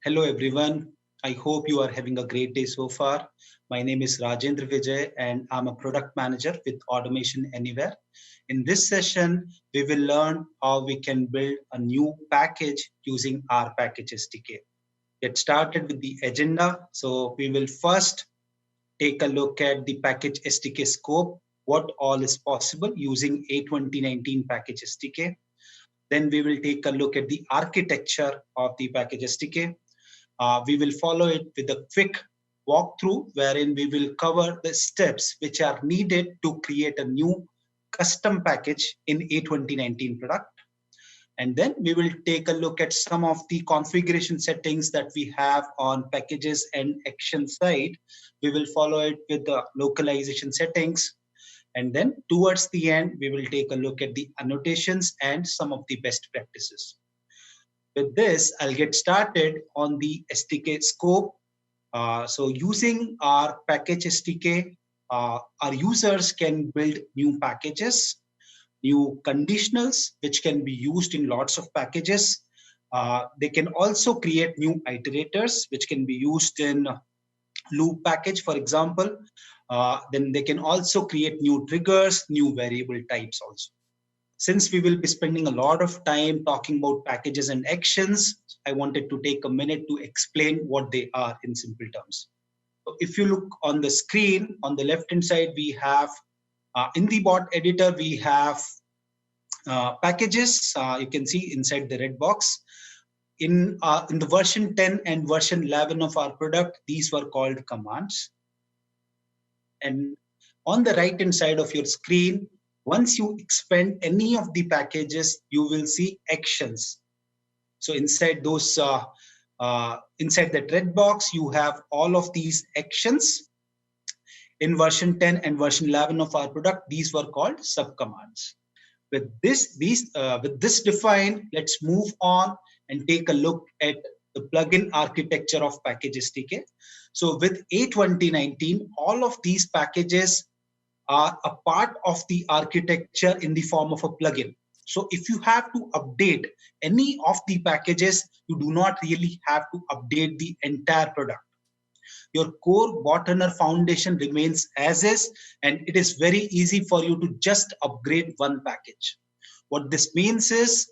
Hello everyone. I hope you are having a great day so far. My name is Rajendra Vijay and I'm a product manager with Automation Anywhere. In this session, we will learn how we can build a new package using our Package SDK. Get started with the agenda. So we will first take a look at the Package SDK scope, what all is possible using A2019 Package SDK. Then we will take a look at the architecture of the Package SDK. We will follow it with a quick walkthrough wherein we will cover the steps which are needed to create a new custom package in A2019 product. And then we will take a look at some of the configuration settings that we have on packages and action side. We will follow it with the localization settings. And then towards the end, we will take a look at the annotations and some of the best practices. With this, I'll get started on the SDK scope. So using our package SDK, our users can build new packages, new conditionals, which can be used in lots of packages. They can also create new iterators, which can be used in loop package, for example. Then they can also create new triggers, new variable types also. Since we will be spending a lot of time talking about packages and actions, I wanted to take a minute to explain what they are in simple terms. So if you look on the screen, on the left-hand side, we have, in the bot editor, we have packages. You can see inside the red box. In the version 10 and version 11 of our product, these were called commands. And on the right-hand side of your screen, once you expand any of the packages, you will see actions. So inside those, inside that red box, you have all of these actions. In version 10 and version 11 of our product, these were called subcommands. With this defined, let's move on and take a look at the plugin architecture of Package SDK. So with A2019, all of these packages are a part of the architecture in the form of a plugin. So if you have to update any of the packages, you do not really have to update the entire product. Your core bot runner foundation remains as is, and it is very easy for you to just upgrade one package. What this means is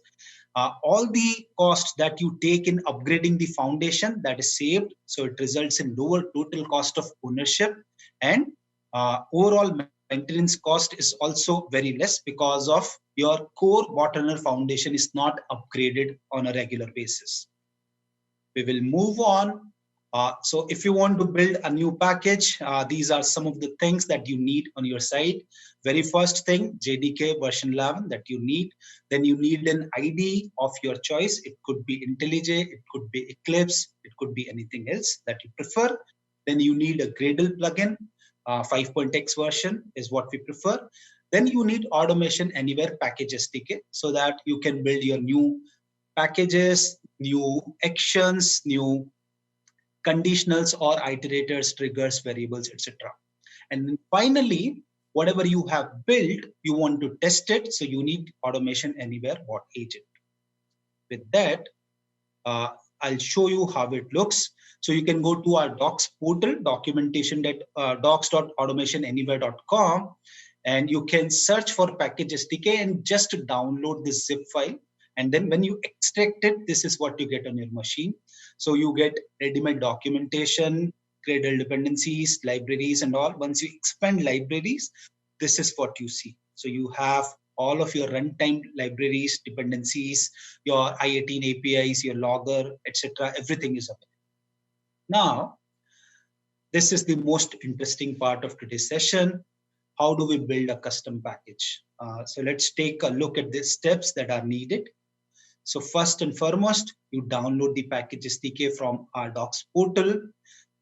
all the costs that you take in upgrading the foundation, that is saved. So it results in lower total cost of ownership, and overall maintenance cost is also very less because of your core bot runner foundation is not upgraded on a regular basis. We will move on. So if you want to build a new package, these are some of the things that you need on your side. Very first thing, JDK version 11 that you need. Then you need an IDE of your choice. It could be IntelliJ, it could be Eclipse, it could be anything else that you prefer. Then you need a Gradle plugin. 5.x version is what we prefer. Then you need Automation Anywhere Package SDK so that you can build your new packages, new actions, new conditionals or iterators, triggers, variables, etc. And then finally, whatever you have built, you want to test it. So you need Automation Anywhere bot agent. With that, I'll show you how it looks. So you can go to our docs portal, docs.automationanywhere.com, and you can search for Package SDK and just download this zip file. And then when you extract it, this is what you get on your machine. So you get ready-made documentation, Gradle dependencies, libraries, and all. Once you expand libraries, this is what you see. So you have all of your runtime libraries, dependencies, your I18 APIs, your logger, etc. Everything is available. Now, this is the most interesting part of today's session. How do we build a custom package? So let's take a look at the steps that are needed. So first and foremost, you download the Package SDK from our docs portal.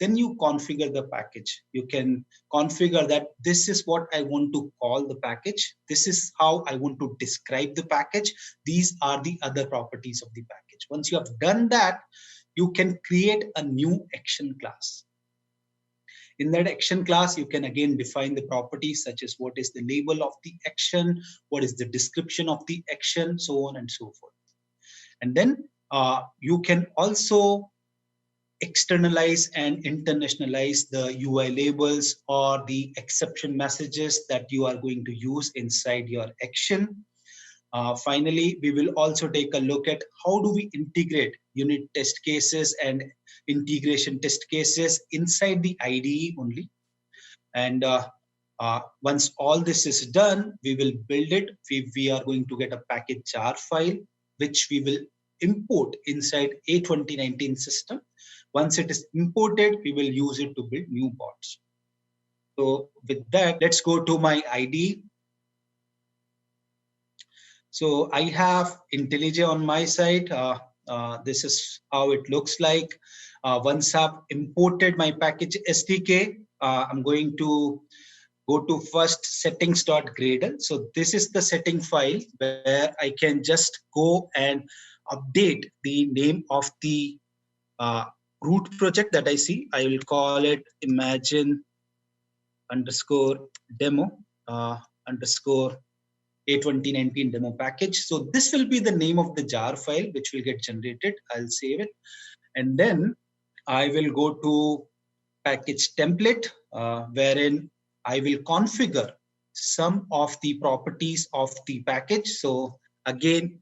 Then you configure the package. You can configure that this is what I want to call the package. This is how I want to describe the package. These are the other properties of the package. Once you have done that, you can create a new action class. In that action class, you can again define the properties such as what is the label of the action, what is the description of the action, so on and so forth. And then you can also externalize and internationalize the UI labels or the exception messages that you are going to use inside your action. Finally, we will also take a look at how do we integrate unit test cases and integration test cases inside the IDE only. And once all this is done, we will build it. We are going to get a package jar file, which we will import inside A2019 system. Once it is imported, we will use it to build new bots. So with that, let's go to my IDE. So I have IntelliJ on my side. This is how it looks like. Once I've imported my package SDK, I'm going to go to first settings.gradle. So this is the setting file where I can just go and update the name of the root project that I see. I will call it imagine underscore demo underscore A2019 demo package. So this will be the name of the jar file which will get generated. I'll save it. And then I will go to package template wherein I will configure some of the properties of the package. So again,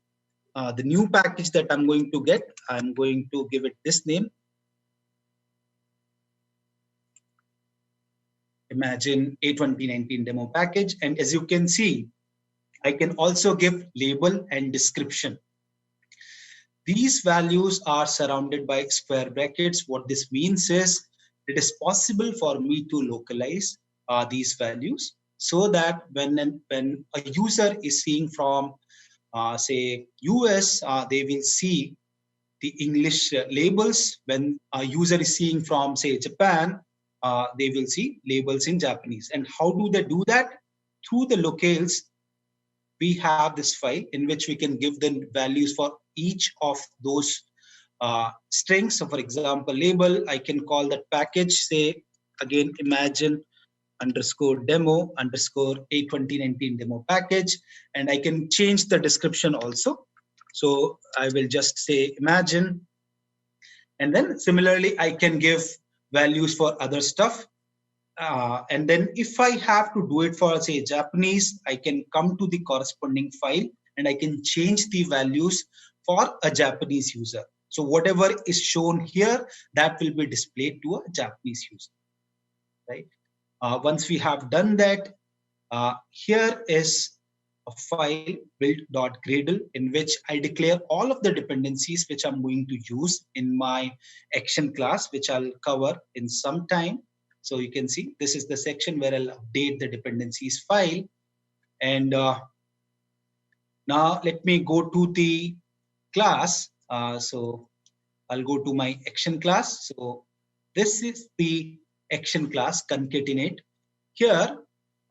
the new package that I'm going to get, I'm going to give it this name. Imagine A2019 demo package. And as you can see, I can also give label and description. These values are surrounded by square brackets. What this means is it is possible for me to localize these values so that when a user is seeing from say US, they will see the English labels. When a user is seeing from say Japan, they will see labels in Japanese. And how do they do that? Through the locales, we have this file in which we can give the values for each of those strings. So for example, label, I can call that package, say again, imagine underscore demo underscore A2019 demo package. And I can change the description also. So I will just say imagine. And then similarly, I can give values for other stuff. And then if I have to do it for say Japanese, I can come to the corresponding file and I can change the values for a Japanese user. So whatever is shown here, that will be displayed to a Japanese user, right? Once we have done that, here is a file build.gradle in which I declare all of the dependencies which I'm going to use in my action class, which I'll cover in some time. So you can see this is the section where I'll update the dependencies file. And now let me go to the class. So I'll go to my action class. So this is the action class concatenate. Here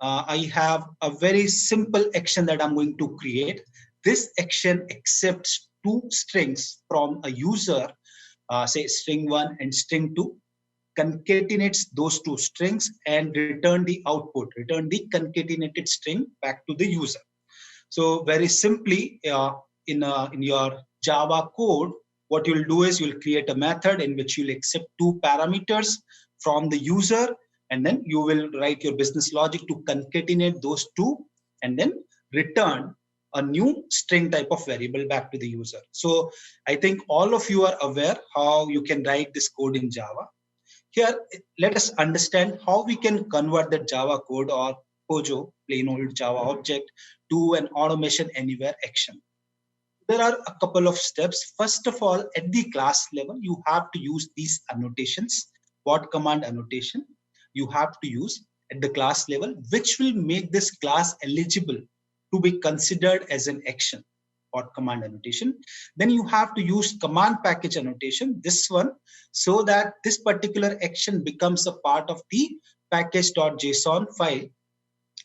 I have a very simple action that I'm going to create. This action accepts two strings from a user, say string 1 and string 2, concatenates those two strings and return the output, return the concatenated string back to the user. So very simply, in your Java code, what you'll do is you'll create a method in which you'll accept two parameters from the user, and then you will write your business logic to concatenate those two and then return a new string type of variable back to the user. So I think all of you are aware how you can write this code in Java. Here, let us understand how we can convert the Java code or POJO, plain old Java object, to an automation anywhere action. There are a couple of steps. First of all, at the class level, you have to use these annotations, what command annotation you have to use at the class level, which will make this class eligible to be considered as an action. What command annotation. Then you have to use command package annotation, this one, so that this particular action becomes a part of the package.json file,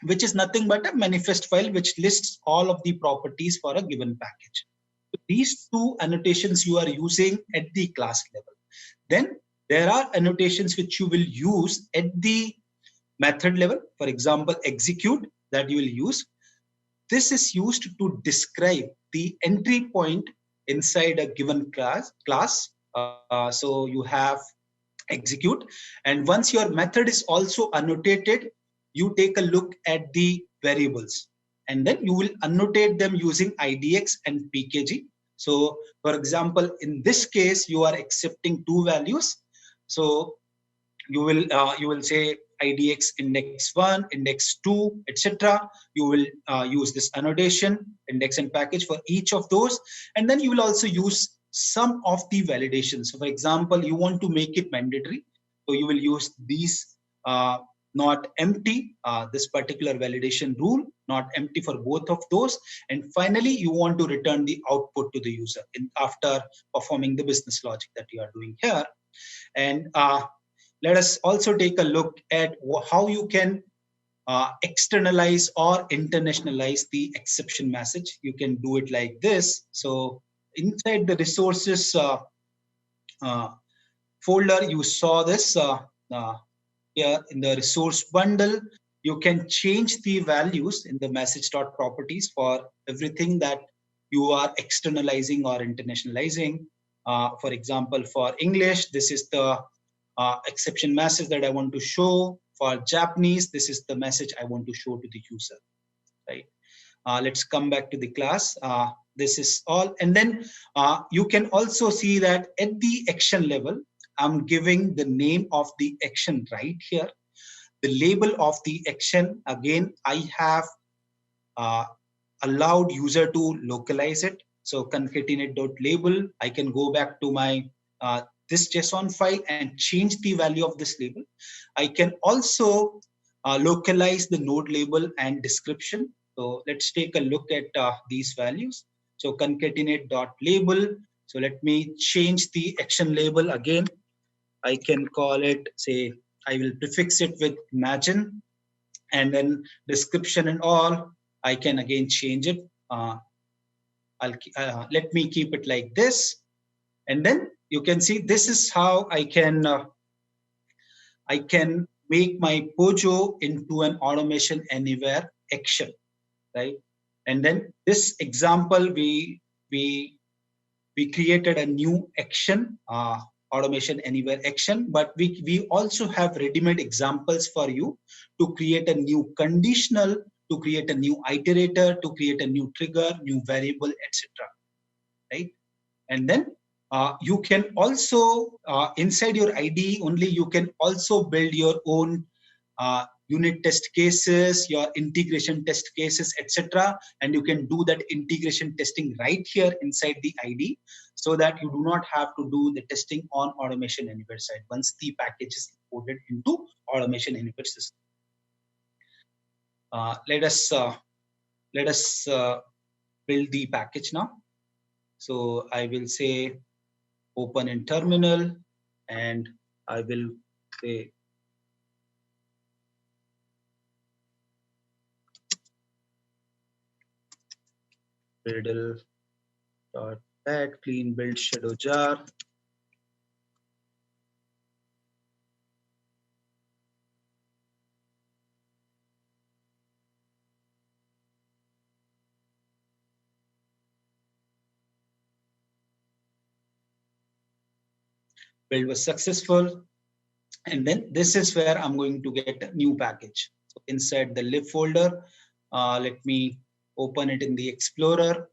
which is nothing but a manifest file which lists all of the properties for a given package. So these two annotations you are using at the class level. Then there are annotations which you will use at the method level. For example, execute, that you will use. This is used to describe the entry point inside a given class So you have execute, and once your method is also annotated, you take a look at the variables, and then you will annotate them using IDX and PKG. So for example, in this case, you are accepting two values. So you will say IDX index 1, index 2, etc. You will use this annotation, index and package for each of those, and then you will also use some of the validations. So for example, you want to make it mandatory, so you will use these not empty, this particular validation rule, not empty for both of those, and finally you want to return the output to the user after performing the business logic that you are doing here. And let us also take a look at how you can externalize or internationalize the exception message. You can do it like this. So inside the resources uh, folder, you saw this here in the resource bundle. You can change the values in the message.properties for everything that you are externalizing or internationalizing. For example, for English, this is the exception message that I want to show. For Japanese, this is the message I want to show to the user, right? Let's come back to the class. This is all. And then you can also see that at the action level, I'm giving the name of the action right here. The label of the action, again, I have uh, allowed user to localize it. So concatenate.label, I can go back to my this JSON file and change the value of this label. I can also localize the node label and description. So let's take a look at these values. So concatenate.label. So let me change the action label again. I can call it, say, I will prefix it with imagine, and then description and all, I can again change it. Let me keep it like this, and then you can see this is how I can make my Pojo into an automation anywhere action, right? And then this example, we created a new action, automation anywhere action, but we also have ready-made examples for you to create a new conditional, to create a new iterator, to create a new trigger, new variable, etc. Right? And then you can also, inside your IDE only, you can also build your own unit test cases, your integration test cases, etc. And you can do that integration testing right here inside the IDE, so that you do not have to do the testing on Automation Anywhere side once the package is imported into Automation Anywhere system. Let us build the package now. So I will say open in terminal, and I will say Gradle.add clean build shadow jar. Build was successful, and then this is where I'm going to get a new package. So inside the lib folder, let me open it in the Explorer.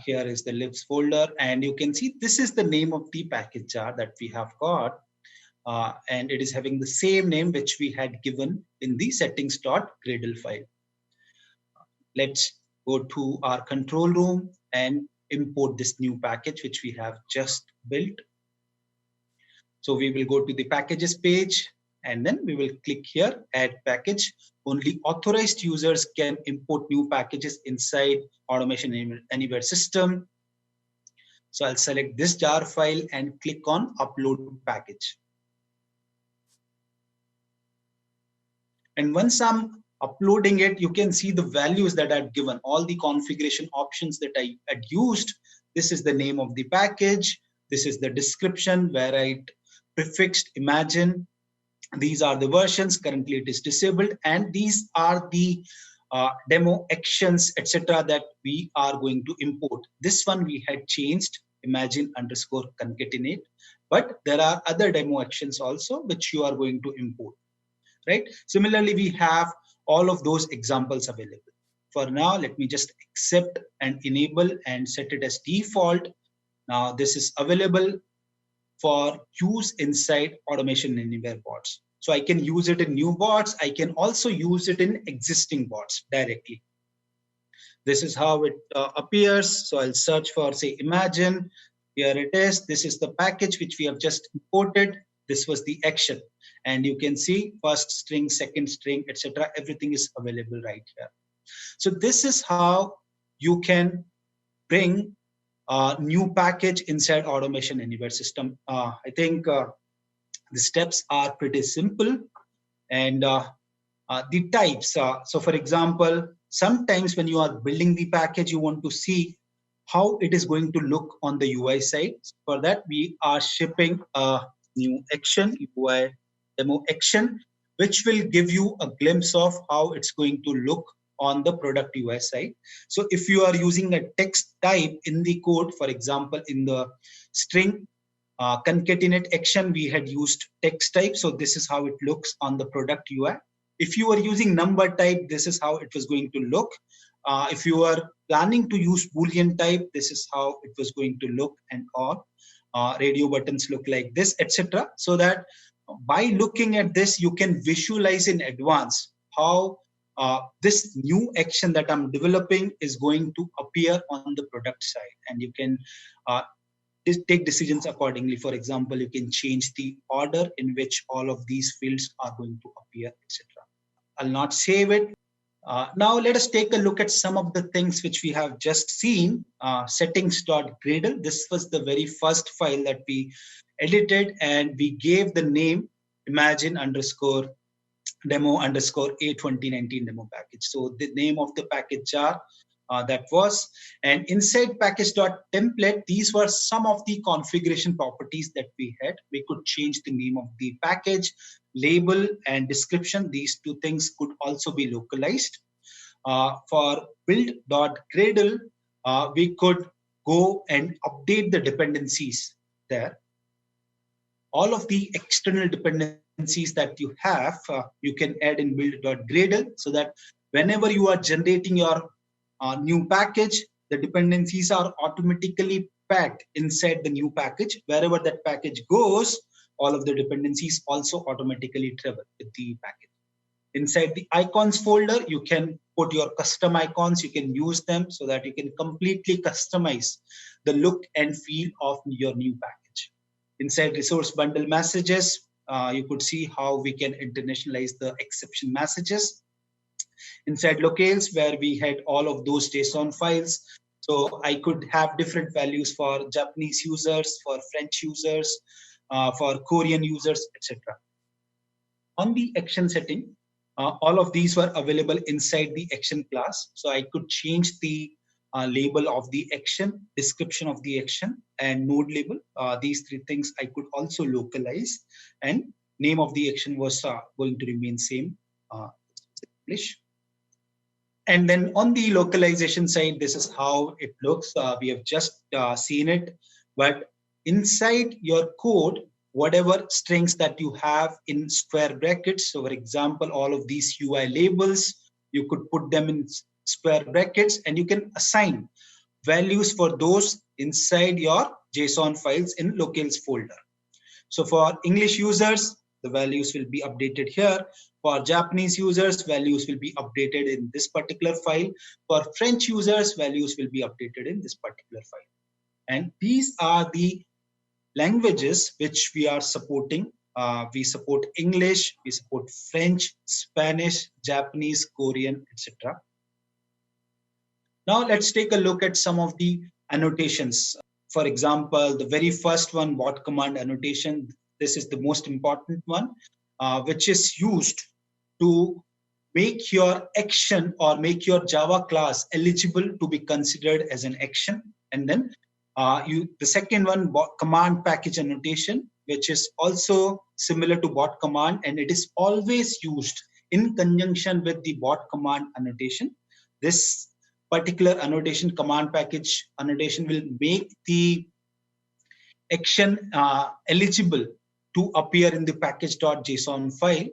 Here is the libs folder, and you can see this is the name of the package jar that we have got, and it is having the same name which we had given in the settings.gradle file. Let's go to our control room and import this new package which we have just built. So we will go to the packages page, and then we will click here, add package. Only authorized users can import new packages inside Automation Anywhere system. So I'll select this jar file and click on upload package. And once I'm uploading it, you can see the values that I've given, all the configuration options that I had used. This is the name of the package. This is the description where I prefixed imagine. These are the versions. Currently it is disabled, and these are the demo actions, etc. that we are going to import. This one we had changed. imagine underscore concatenate. But there are other demo actions also which you are going to import, right? Similarly, we have all of those examples available. For now, let me just accept and enable and set it as default. Now this is available for use inside Automation Anywhere bots. So I can use it in new bots. I can also use it in existing bots directly. This is how it appears. So I'll search for, say, imagine. Here it is. This is the package which we have just imported. This was the action. And you can see first string, second string, etc. Everything is available right here. So this is how you can bring a new package inside Automation Anywhere system. I think the steps are pretty simple. And the types. So for example, sometimes when you are building the package, you want to see how it is going to look on the UI side. For that, we are shipping a new action, UI demo action, which will give you a glimpse of how it's going to look on the product UI side. So if you are using a text type in the code, for example, in the string concatenate action, we had used text type. So this is how it looks on the product UI. If you are using number type, this is how it was going to look. If you are planning to use Boolean type, this is how it was going to look, and all radio buttons look like this, etc. So that by looking at this, you can visualize in advance how this new action that I'm developing is going to appear on the product side, and you can take decisions accordingly. For example, you can change the order in which all of these fields are going to appear, etc. I'll not save it. Now let us take a look at some of the things which we have just seen. Settings.gradle. This was the very first file that we edited, and we gave the name imagine underscore demo underscore A2019 demo package. So the name of the package jar that was, and inside package.template, these were some of the configuration properties that we had. We could change the name of the package, label, and description. These two things could also be localized. For build.gradle, we could go and update the dependencies there. All of the external dependencies that you have, you can add in build.gradle, so that whenever you are generating your new package, the dependencies are automatically packed inside the new package. Wherever that package goes, all of the dependencies also automatically travel with the package. Inside the icons folder, you can put your custom icons. You can use them so that you can completely customize the look and feel of your new package. Inside resource bundle messages, you could see how we can internationalize the exception messages. Inside locales, where we had all of those JSON files. So I could have different values for Japanese users, for French users, for Korean users, etc. On the action setting, all of these were available inside the action class. So I could change the label of the action, description of the action, and node label. These three things I could also localize, and name of the action was going to remain same. English. And then on the localization side, this is how it looks. We have just seen it, but inside your code, whatever strings that you have in square brackets, so for example, all of these UI labels, you could put them in square brackets, and you can assign values for those inside your JSON files in locales folder. So for English users, the values will be updated here. For Japanese users, values will be updated in this particular file. For French users, values will be updated in this particular file. And these are the languages which we are supporting. We support English, we support French, Spanish, Japanese, Korean, etc. Now let's take a look at some of the annotations. For example, the very first one, bot command annotation. This is the most important one, which is used to make your action or make your Java class eligible to be considered as an action. And then the second one, bot command package annotation, which is also similar to bot command, and it is always used in conjunction with the bot command annotation. This particular annotation, command package annotation, will make the action eligible to appear in the package.json file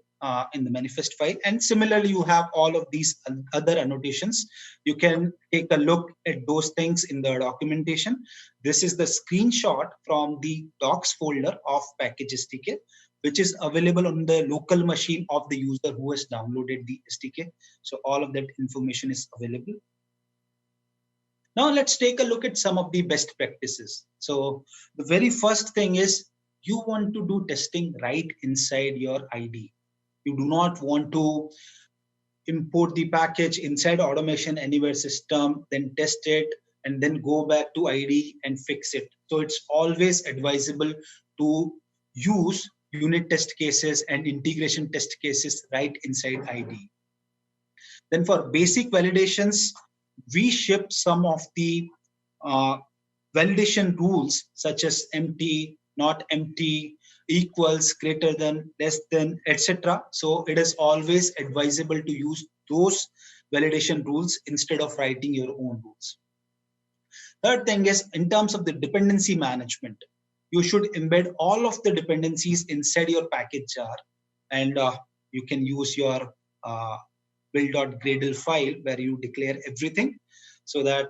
in the manifest file. And similarly, you have all of these other annotations. You can take a look at those things in the documentation. This is the screenshot from the docs folder of Package SDK, which is available on the local machine of the user who has downloaded the SDK. So all of that information is available. Now let's take a look at some of the best practices. So the very first thing is you want to do testing right inside your IDE. You do not want to import the package inside Automation Anywhere system, then test it, and then go back to IDE and fix it. So it's always advisable to use unit test cases and integration test cases right inside IDE. Then for basic validations, we ship some of the validation rules such as empty, not empty, equals, greater than, less than, etc. So it is always advisable to use those validation rules instead of writing your own rules. Third thing is, in terms of the dependency management, you should embed all of the dependencies inside your package jar, and you can use your build.gradle file where you declare everything so that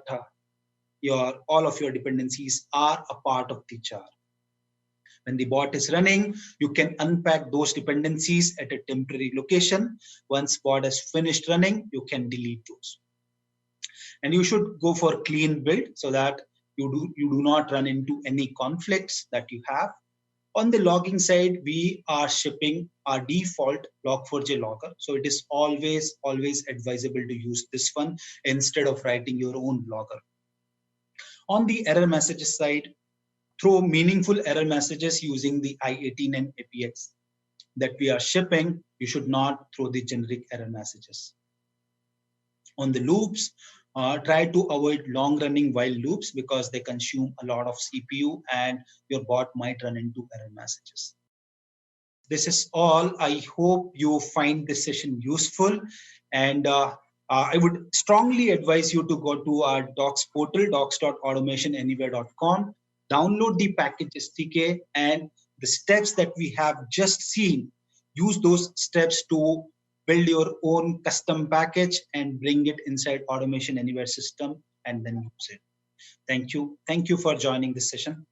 all of your dependencies are a part of the jar. When the bot is running, you can unpack those dependencies at a temporary location. Once bot has finished running, you can delete those. And you should go for clean build so that you do not run into any conflicts that you have. On the logging side, we are shipping our default log4j logger. So it is always advisable to use this one instead of writing your own logger. On the error messages side, throw meaningful error messages using the I18 and APX that we are shipping. You should not throw the generic error messages. On the loops, try to avoid long-running while loops because they consume a lot of CPU and your bot might run into error messages. This is all. I hope you find this session useful, and I would strongly advise you to go to our docs portal, docs.automationanywhere.com, download the package SDK, and the steps that we have just seen, use those steps to build your own custom package and bring it inside Automation Anywhere system and then use it. Thank you. Thank you for joining this session.